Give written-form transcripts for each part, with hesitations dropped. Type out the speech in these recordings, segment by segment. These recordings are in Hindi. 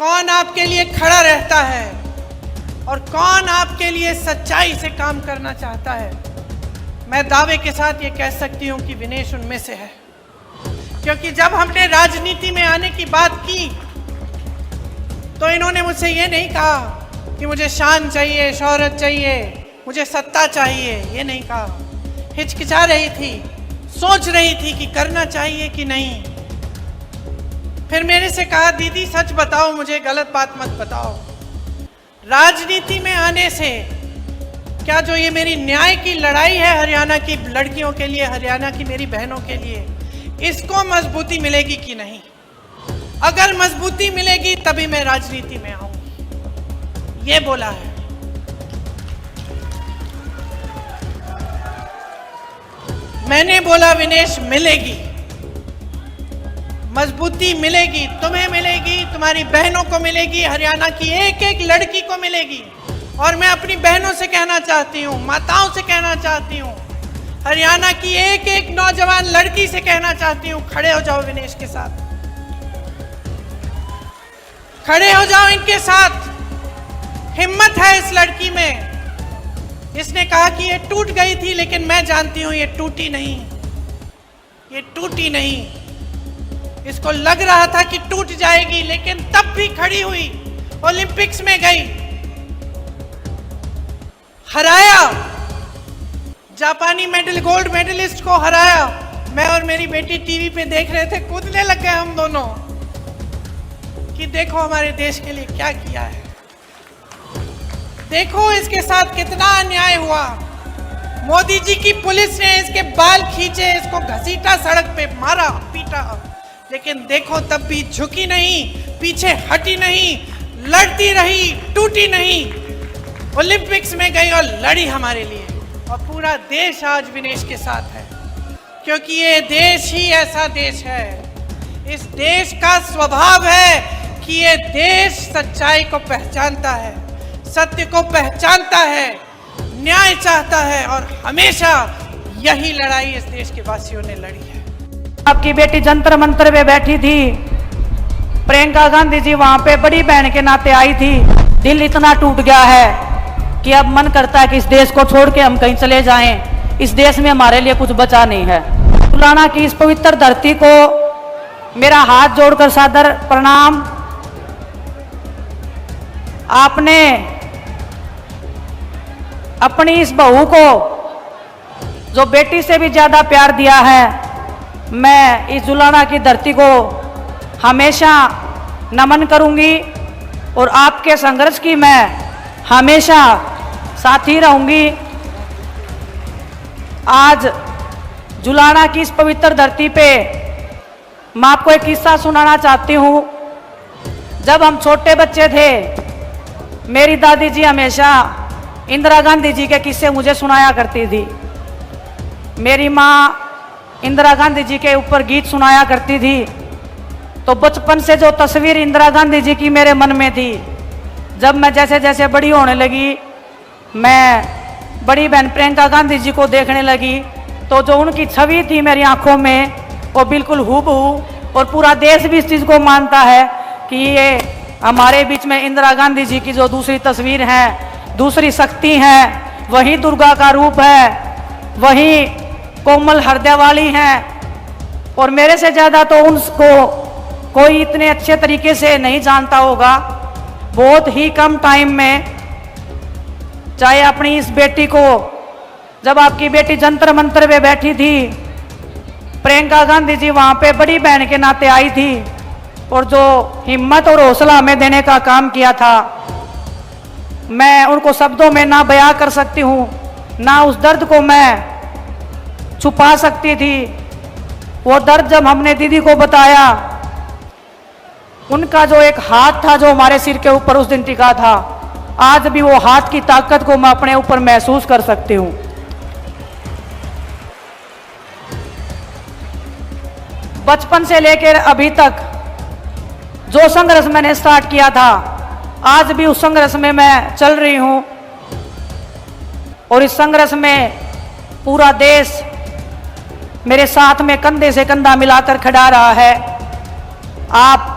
कौन आपके लिए खड़ा रहता है और कौन आपके लिए सच्चाई से काम करना चाहता है। मैं दावे के साथ ये कह सकती हूँ कि विनेश उनमें से है, क्योंकि जब हमने राजनीति में आने की बात की तो इन्होंने मुझसे ये नहीं कहा कि मुझे शान चाहिए, शोहरत चाहिए, मुझे सत्ता चाहिए, ये नहीं कहा। हिचकिचा रही थी, सोच रही थी कि करना चाहिए कि नहीं। फिर मेरे से कहा, दीदी सच बताओ, मुझे गलत बात मत बताओ। राजनीति में आने से क्या जो ये मेरी न्याय की लड़ाई है हरियाणा की लड़कियों के लिए, हरियाणा की मेरी बहनों के लिए, इसको मजबूती मिलेगी कि नहीं? अगर मजबूती मिलेगी तभी मैं राजनीति में आऊं, ये बोला है। मैंने बोला विनेश मिलेगी, मजबूती मिलेगी, तुम्हें मिलेगी, तुम्हारी बहनों को मिलेगी, हरियाणा की एक एक लड़की को मिलेगी। और मैं अपनी बहनों से कहना चाहती हूँ, माताओं से कहना चाहती हूँ, हरियाणा की एक एक नौजवान लड़की से कहना चाहती हूँ, खड़े हो जाओ विनेश के साथ, खड़े हो जाओ इनके साथ। हिम्मत है इस लड़की में। इसने कहा कि ये टूट गई थी, लेकिन मैं जानती हूं ये टूटी नहीं, ये टूटी नहीं। इसको लग रहा था कि टूट जाएगी, लेकिन तब भी खड़ी हुई, ओलंपिक्स में गई, हराया, जापानी गोल्ड मेडलिस्ट को हराया। मैं और मेरी बेटी टीवी पे देख रहे थे, कूदने लग गए हम दोनों कि देखो हमारे देश के लिए क्या किया है, देखो इसके साथ कितना अन्याय हुआ। मोदी जी की पुलिस ने इसके बाल खींचे, इसको घसीटा, सड़क पे मारा, पीटा, लेकिन देखो तब भी झुकी नहीं, पीछे हटी नहीं, लड़ती रही, टूटी नहीं। ओलंपिक्स में गई और लड़ी हमारे लिए, और पूरा देश आज विनेश के साथ है, क्योंकि ये देश ही ऐसा देश है। इस देश का स्वभाव है कि ये देश सच्चाई को पहचानता है, सत्य को पहचानता है, न्याय चाहता है, और हमेशा यही लड़ाई इस देश के वासियों ने लड़ी है। आपकी बेटी जंतर मंतर पे बैठी थी, प्रियंका गांधी जी वहां पे बड़ी बहन के नाते आई थी। दिल इतना टूट गया है कि अब मन करता है कि इस देश को छोड़ के हम कहीं चले जाएं। इस देश में हमारे लिए कुछ बचा नहीं है। तुलाना की इस पवित्र धरती को मेरा हाथ जोड़कर सादर प्रणाम। आपने अपनी इस बहू को जो बेटी से भी ज्यादा प्यार दिया है, मैं इस जुलाना की धरती को हमेशा नमन करूंगी और आपके संघर्ष की मैं हमेशा साथी रहूंगी। आज जुलाना की इस पवित्र धरती पे मैं आपको एक किस्सा सुनाना चाहती हूँ। जब हम छोटे बच्चे थे, मेरी दादी जी हमेशा इंदिरा गांधी जी के किस्से मुझे सुनाया करती थी। मेरी माँ इंदिरा गांधी जी के ऊपर गीत सुनाया करती थी। तो बचपन से जो तस्वीर इंदिरा गांधी जी की मेरे मन में थी, जब मैं जैसे जैसे बड़ी होने लगी, मैं बड़ी बहन प्रियंका गांधी जी को देखने लगी, तो जो उनकी छवि थी मेरी आंखों में, वो बिल्कुल हूबहू, और पूरा देश भी इस चीज़ को मानता है कि ये हमारे बीच में इंदिरा गांधी जी की जो दूसरी तस्वीर है, दूसरी शक्ति है, वही दुर्गा का रूप है, वही कोमल हृदय वाली है। और मेरे से ज़्यादा तो उनको कोई इतने अच्छे तरीके से नहीं जानता होगा। बहुत ही कम टाइम में, चाहे अपनी इस बेटी को, जब आपकी बेटी जंतर मंतर पे बैठी थी, प्रियंका गांधी जी वहाँ पे बड़ी बहन के नाते आई थी, और जो हिम्मत और हौसला हमें देने का काम किया था, मैं उनको शब्दों में ना बयां कर सकती हूँ, ना उस दर्द को मैं छुपा सकती थी। वो दर्द जब हमने दीदी को बताया, उनका जो एक हाथ था जो हमारे सिर के ऊपर उस दिन टिका था, आज भी वो हाथ की ताकत को मैं अपने ऊपर महसूस कर सकती हूँ। बचपन से लेकर अभी तक जो संघर्ष मैंने स्टार्ट किया था, आज भी उस संघर्ष में मैं चल रही हूँ, और इस संघर्ष में पूरा देश मेरे साथ में कंधे से कंधा मिलाकर खड़ा रहा है। आप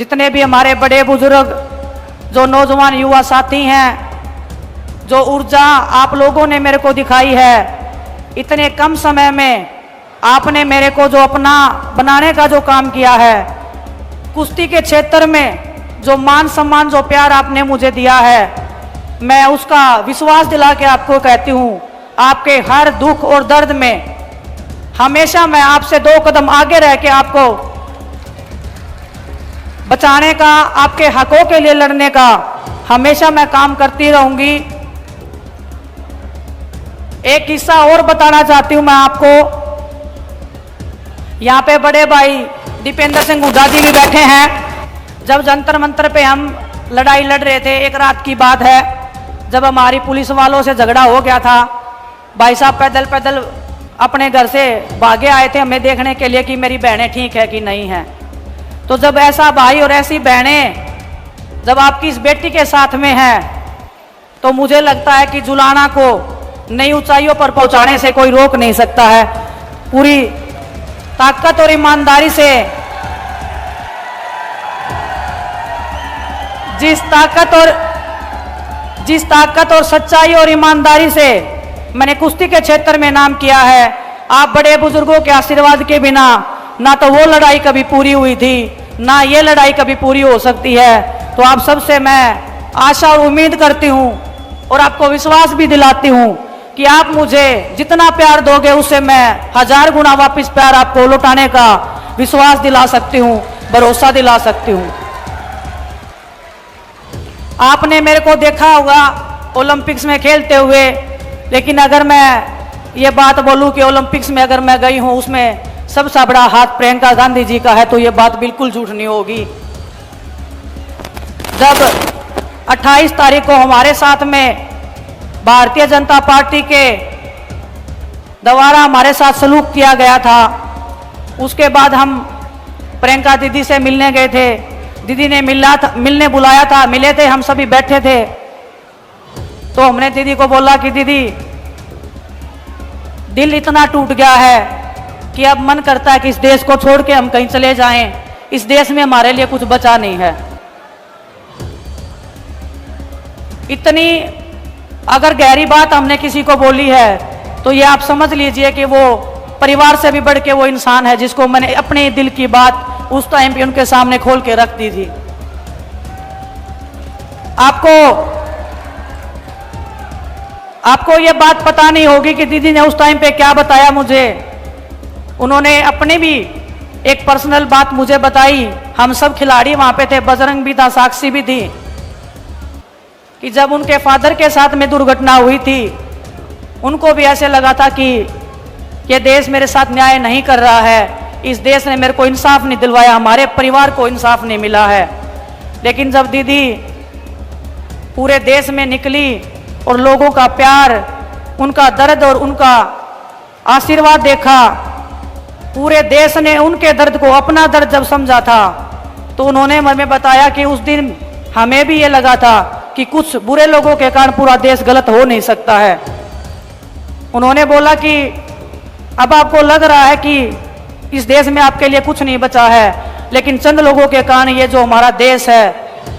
जितने भी हमारे बड़े बुजुर्ग, जो नौजवान युवा साथी हैं, जो ऊर्जा आप लोगों ने मेरे को दिखाई है, इतने कम समय में आपने मेरे को जो अपना बनाने का जो काम किया है, कुश्ती के क्षेत्र में जो मान सम्मान, जो प्यार आपने मुझे दिया है, मैं उसका विश्वास दिला के आपको कहती हूँ, आपके हर दुख और दर्द में हमेशा मैं आपसे 2 कदम आगे रह के आपको बचाने का, आपके हकों के लिए लड़ने का हमेशा मैं काम करती रहूंगी। एक किस्सा और बताना चाहती हूं मैं आपको। यहाँ पे बड़े भाई दीपेंद्र सिंह हुड्डा जी भी बैठे हैं। जब जंतर मंतर पे हम लड़ाई लड़ रहे थे, एक रात की बात है, जब हमारी पुलिस वालों से झगड़ा हो गया था, भाई साहब पैदल पैदल अपने घर से भागे आए थे हमें देखने के लिए कि मेरी बहनें ठीक है कि नहीं है। तो जब ऐसा भाई और ऐसी बहनें जब आपकी इस बेटी के साथ में है, तो मुझे लगता है कि जुलाना को नई ऊंचाइयों पर पहुंचाने से कोई रोक नहीं सकता है। पूरी ताकत और ईमानदारी से, जिस ताकत और सच्चाई और ईमानदारी से मैंने कुश्ती के क्षेत्र में नाम किया है, आप बड़े बुजुर्गों के आशीर्वाद के बिना ना तो वो लड़ाई कभी पूरी हुई थी, ना ये लड़ाई कभी पूरी हो सकती है। तो आप सबसे मैं आशा और उम्मीद करती हूँ और आपको विश्वास भी दिलाती हूँ कि आप मुझे जितना प्यार दोगे उससे मैं 1000 गुना वापस प्यार आपको लौटाने का विश्वास दिला सकती हूँ, भरोसा दिला सकती हूँ। आपने मेरे को देखा होगा ओलंपिक्स में खेलते हुए, लेकिन अगर मैं ये बात बोलूं कि ओलंपिक्स में अगर मैं गई हूं, उसमें सबसे बड़ा हाथ प्रियंका गांधी जी का है, तो ये बात बिल्कुल झूठ नहीं होगी। जब 28 तारीख को हमारे साथ में भारतीय जनता पार्टी के द्वारा हमारे साथ सलूक किया गया था, उसके बाद हम प्रियंका दीदी से मिलने गए थे। दीदी ने मिलने बुलाया था, मिले थे, हम सभी बैठे थे। तो हमने दीदी को बोला कि दीदी, दिल इतना टूट गया है कि अब मन करता है कि इस देश को छोड़ के हम कहीं चले जाएं, इस देश में हमारे लिए कुछ बचा नहीं है। इतनी अगर गहरी बात हमने किसी को बोली है तो ये आप समझ लीजिए कि वो परिवार से भी बढ़ के वो इंसान है जिसको मैंने अपने दिल की बात उस टाइम पे उनके सामने खोल के रख दी थी। आपको ये बात पता नहीं होगी कि दीदी ने उस टाइम पे क्या बताया मुझे। उन्होंने अपने भी एक पर्सनल बात मुझे बताई। हम सब खिलाड़ी वहां पे थे, बजरंग भी था, साक्षी भी थी, कि जब उनके फादर के साथ में दुर्घटना हुई थी, उनको भी ऐसे लगा था कि ये देश मेरे साथ न्याय नहीं कर रहा है, इस देश ने मेरे को इंसाफ नहीं दिलवाया, हमारे परिवार को इंसाफ नहीं मिला है। लेकिन जब दीदी पूरे देश में निकली और लोगों का प्यार, उनका दर्द और उनका आशीर्वाद देखा, पूरे देश ने उनके दर्द को अपना दर्द जब समझा था, तो उन्होंने हमें बताया कि उस दिन हमें भी ये लगा था कि कुछ बुरे लोगों के कारण पूरा देश गलत हो नहीं सकता है। उन्होंने बोला कि अब आपको लग रहा है कि इस देश में आपके लिए कुछ नहीं बचा है, लेकिन चंद लोगों के कारण ये जो हमारा देश है,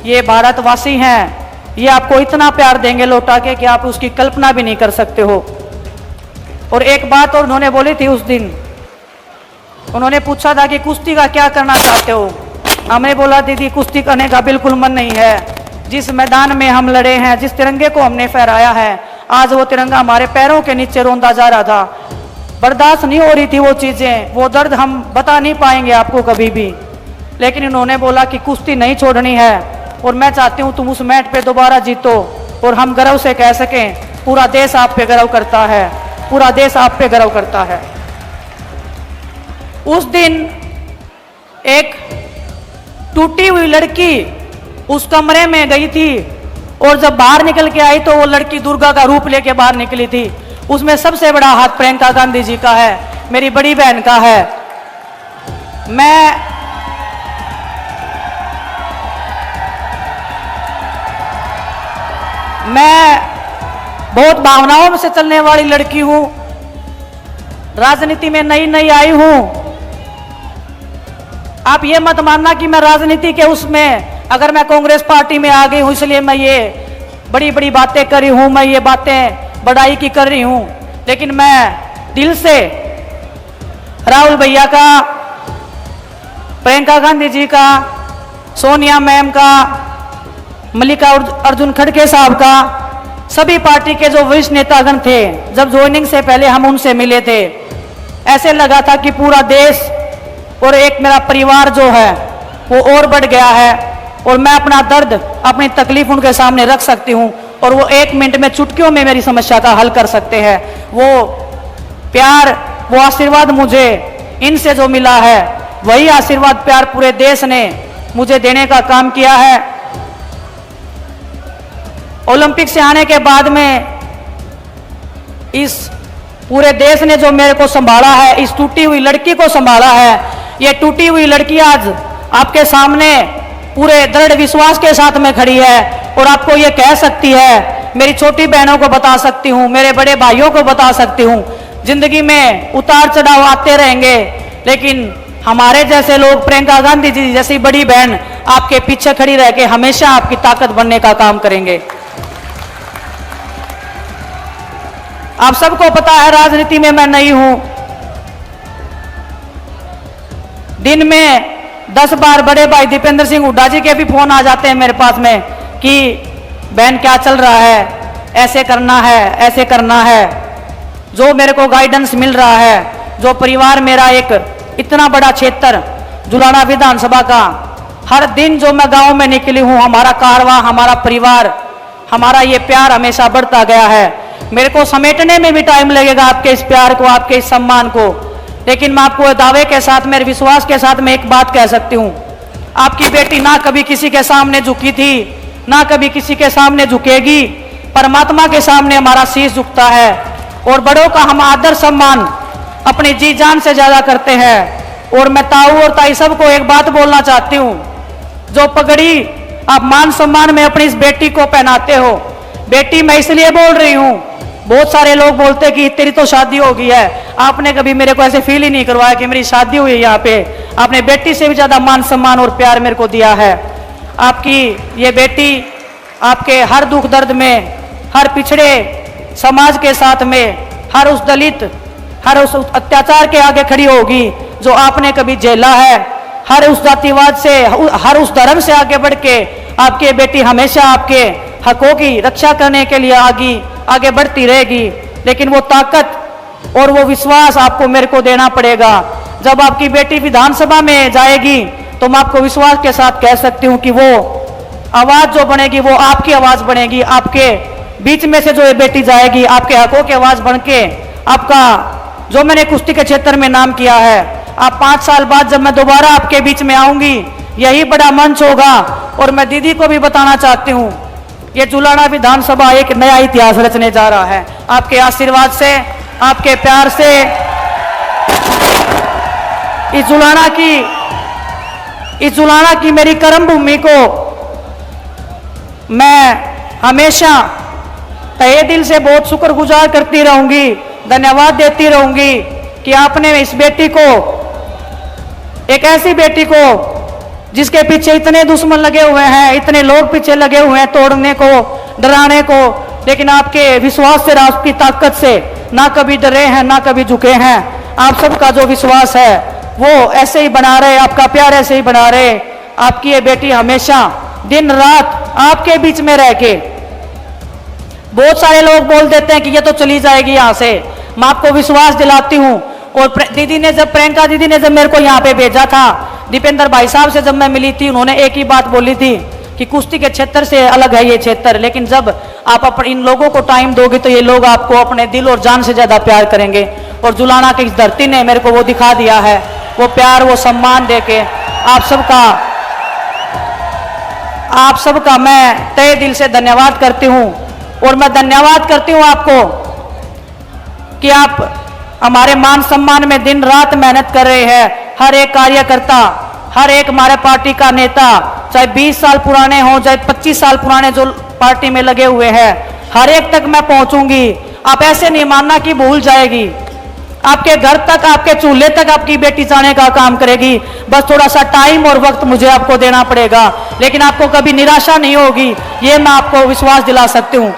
ये भारतवासी हैं, ये आपको इतना प्यार देंगे लौटा के कि आप उसकी कल्पना भी नहीं कर सकते हो। और एक बात और उन्होंने बोली थी उस दिन, उन्होंने पूछा था कि कुश्ती का क्या करना चाहते हो। हमने बोला दीदी कुश्ती करने का बिल्कुल मन नहीं है। जिस मैदान में हम लड़े हैं, जिस तिरंगे को हमने फहराया है, आज वो तिरंगा हमारे पैरों के नीचे रोंदा जा रहा था। बर्दाश्त नहीं हो रही थी वो चीज़ें, वो दर्द हम बता नहीं पाएंगे आपको कभी भी। लेकिन इन्होंने बोला कि कुश्ती नहीं छोड़नी है और मैं चाहती हूँ तुम उस मैट पे दोबारा जीतो और हम गर्व से कह सकें पूरा देश आप पे गर्व करता है, पूरा देश आप पे गर्व करता है। उस दिन एक टूटी हुई लड़की उस कमरे में गई थी और जब बाहर निकल के आई तो वो लड़की दुर्गा का रूप लेके बाहर निकली थी। उसमें सबसे बड़ा हाथ प्रियंका गांधी जी का है, मेरी बड़ी बहन का है। मैं बहुत भावनाओं से चलने वाली लड़की हूं, राजनीति में नई नई आई हूं, आप ये मत मानना कि मैं राजनीति के उसमें, अगर मैं कांग्रेस पार्टी में आ गई हूं इसलिए मैं ये बड़ी बड़ी बातें कर रही हूं, मैं ये बातें बड़ाई की कर रही हूं। लेकिन मैं दिल से राहुल भैया का, प्रियंका गांधी जी का, सोनिया मैम का, मल्लिकार्जुन खड़गे साहब का, सभी पार्टी के जो वरिष्ठ नेतागण थे, जब ज्वाइनिंग से पहले हम उनसे मिले थे, ऐसे लगा था कि पूरा देश और एक मेरा परिवार जो है वो और बढ़ गया है और मैं अपना दर्द, अपनी तकलीफ उनके सामने रख सकती हूं और वो 1 मिनट में, चुटकियों में मेरी समस्या का हल कर सकते हैं। वो प्यार, वो आशीर्वाद मुझे इनसे जो मिला है, वही आशीर्वाद प्यार पूरे देश ने मुझे देने का काम किया है। ओलंपिक से आने के बाद में इस पूरे देश ने जो मेरे को संभाला है, इस टूटी हुई लड़की को संभाला है, ये टूटी हुई लड़की आज आपके सामने पूरे दृढ़ विश्वास के साथ में खड़ी है और आपको ये कह सकती है, मेरी छोटी बहनों को बता सकती हूँ, मेरे बड़े भाइयों को बता सकती हूँ, जिंदगी में उतार चढ़ाव आते रहेंगे, लेकिन हमारे जैसे लोग, प्रियंका गांधी जी जैसी बड़ी बहन आपके पीछे खड़ी रह के हमेशा आपकी ताकत बनने का काम करेंगे। आप सबको पता है राजनीति में मैं नई हूं। दिन में 10 बार बड़े भाई दीपेंद्र सिंह हुड्डा जी के भी फोन आ जाते हैं मेरे पास में कि बहन क्या चल रहा है, ऐसे करना है, ऐसे करना है। जो मेरे को गाइडेंस मिल रहा है, जो परिवार मेरा एक इतना बड़ा क्षेत्र जुलाना विधानसभा का, हर दिन जो मैं गांव में निकली हूं, हमारा कारवां, हमारा परिवार, हमारा ये प्यार हमेशा बढ़ता गया है। मेरे को समेटने में भी टाइम लगेगा आपके इस प्यार को, आपके इस सम्मान को, लेकिन मैं आपको दावे के साथ, मेरे विश्वास के साथ मैं एक बात कह सकती हूं, आपकी बेटी ना कभी किसी के सामने झुकी थी, ना कभी किसी के सामने झुकेगी। परमात्मा के सामने हमारा शीश झुकता है और बड़ों का हम आदर सम्मान अपनी जी जान से ज्यादा करते हैं। और मैं ताऊ और ताई सबको एक बात बोलना चाहती हूं, जो पगड़ी आप मान सम्मान में अपनी इस बेटी को पहनाते हो, बेटी मैं इसलिए बोल रही हूं, बहुत सारे लोग बोलते कि तेरी तो शादी हो गई है, आपने कभी मेरे को ऐसे फील ही नहीं करवाया कि मेरी शादी हुई है। यहाँ पे आपने बेटी से भी ज्यादा मान सम्मान और प्यार मेरे को दिया है। आपकी ये बेटी आपके हर दुख दर्द में, हर पिछड़े समाज के साथ में, हर उस दलित, हर उस अत्याचार के आगे खड़ी होगी जो आपने कभी झेला है। हर उस जातिवाद से, हर उस धर्म से आगे बढ़ के आपकी बेटी हमेशा आपके हकों की रक्षा करने के लिए आगे बढ़ती रहेगी। लेकिन वो ताकत और वो विश्वास आपको मेरे को देना पड़ेगा। जब आपकी बेटी विधानसभा में जाएगी तो मैं आपको विश्वास के साथ कह सकती हूँ कि वो आवाज जो बनेगी वो आपकी आवाज बनेगी। आपके बीच में से जो ये बेटी जाएगी, आपके हकों की आवाज बन के, आपका जो मैंने कुश्ती के क्षेत्र में नाम किया है, आप 5 साल बाद जब मैं दोबारा आपके बीच में आऊंगी, यही बड़ा मंच होगा। और मैं दीदी को भी बताना चाहती हूँ, ये जुलाना विधानसभा एक नया इतिहास रचने जा रहा है। आपके आशीर्वाद से, आपके प्यार से इस जुलाना की मेरी कर्म भूमि को मैं हमेशा तहे दिल से बहुत शुक्रगुजार करती रहूंगी, धन्यवाद देती रहूंगी कि आपने इस बेटी को, एक ऐसी बेटी को जिसके पीछे इतने दुश्मन लगे हुए हैं, इतने लोग पीछे लगे हुए हैं तोड़ने को, डराने को, लेकिन आपके विश्वास से, आपकी ताकत से ना कभी डरे हैं, ना कभी झुके हैं। आप सबका जो विश्वास है वो ऐसे ही बना रहे, आपका प्यार ऐसे ही बना रहे। आपकी ये बेटी हमेशा दिन रात आपके बीच में रह के, बहुत सारे लोग बोल देते हैं कि ये तो चली जाएगी यहाँ से, मैं आपको विश्वास दिलाती हूँ। और दीदी ने जब, प्रियंका दीदी ने जब मेरे को यहाँ पे भेजा था, दीपेंद्र भाई साहब से जब मैं मिली थी, उन्होंने एक ही बात बोली थी कि कुश्ती के क्षेत्र से अलग है ये क्षेत्र, लेकिन जब आप इन लोगों को टाइम दोगे तो ये लोग आपको अपने दिल और जान से ज्यादा प्यार करेंगे। और जुलाना की इस धरती ने मेरे को वो दिखा दिया है, वो प्यार, वो सम्मान दे के आप सबका मैं तहे दिल से धन्यवाद करती हूँ। और मैं धन्यवाद करती हूँ आपको कि आप हमारे मान सम्मान में दिन रात मेहनत कर रहे हैं। हर एक कार्यकर्ता, हर एक हमारे पार्टी का नेता, चाहे 20 साल पुराने हों, चाहे 25 साल पुराने जो पार्टी में लगे हुए हैं, हर एक तक मैं पहुंचूंगी। आप ऐसे नहीं मानना कि भूल जाएगी, आपके घर तक, आपके चूल्हे तक आपकी बेटी जाने का काम करेगी। बस थोड़ा सा टाइम और वक्त मुझे आपको देना पड़ेगा, लेकिन आपको कभी निराशा नहीं होगी, ये मैं आपको विश्वास दिला सकती हूँ।